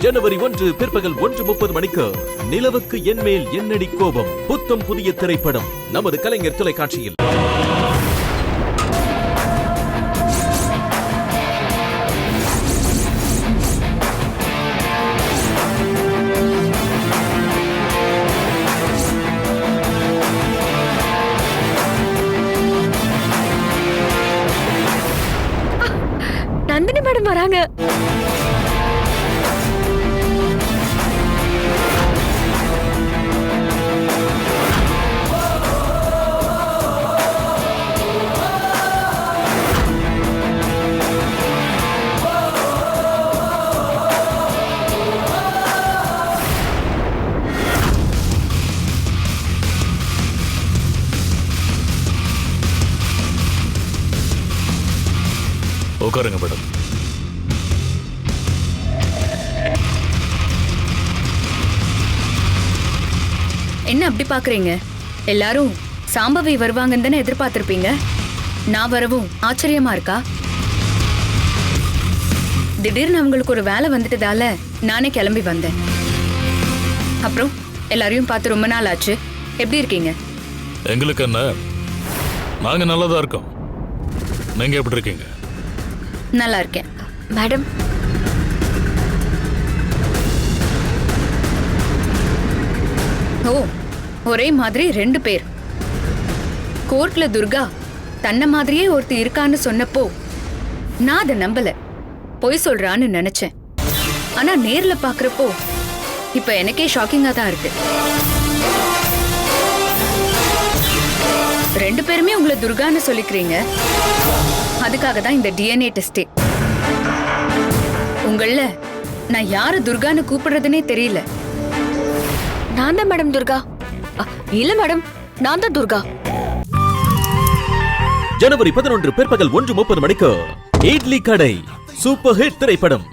ஜனவரி 1 பிற்பகல் 1:30 மணிக்கு நிலவுக்கு என்மேல் என்னடி கோபம் புத்தம் புதிய திரைப்படம் நமது கலைஞர் தொலைக்காட்சியில். நந்தினி மேடம் வராங்க. உட்காருங்க மேடம். என்ன அப்படி பாக்குறீங்க? எல்லாரும் சாம்பவி வருவாங்கன்னு தானே எதிர்பார்த்திருப்பீங்க. நான் வரவும் ஆச்சரியமா இருக்கா? திடீர்னு அவங்களுக்கு ஒரு வேலை வந்துட்டதால நானே கிளம்பி வந்தேன். அப்புறம் எல்லாரையும் பார்த்து ரொம்ப நாள் ஆச்சு. எப்படி இருக்கீங்க? எங்களுக்கு என்ன, நாங்க நல்லதா இருக்கோம். நீங்க எப்படி இருக்கீங்க? நல்லா இருக்கேன் மேடம். ஓ, ஒரே மாதிரி 2 பேர். கோர்ட்ல துர்கா தன்ன மாதிரியே ஒருத்தி இருக்கான்னு சொன்னப்போ நான் அதை நம்பல, பொய் சொல்றான்னு நினைச்சேன். ஆனா நேர்ல பாக்குறப்போ இப்ப எனக்கே ஷாக்கிங்கா தான் இருக்கு. 2 பேருமே உங்களை துர்கான்னு சொல்லிக்கிறீங்க. அதுக்காக தான் இந்த டிஎன்ஏ டெஸ்டே. உங்கள நான் யாரு துர்கான்னு கூப்பிடுறதுனே தெரியல. நான் தான் மேடம் துர்கா. இல்ல மேடம், நான் தான் துர்கா. ஜனவரி 11 பிற்பகல் 1:30 மணிக்கு இட்லி கடை சூப்பர் ஹிட் திரைப்படம்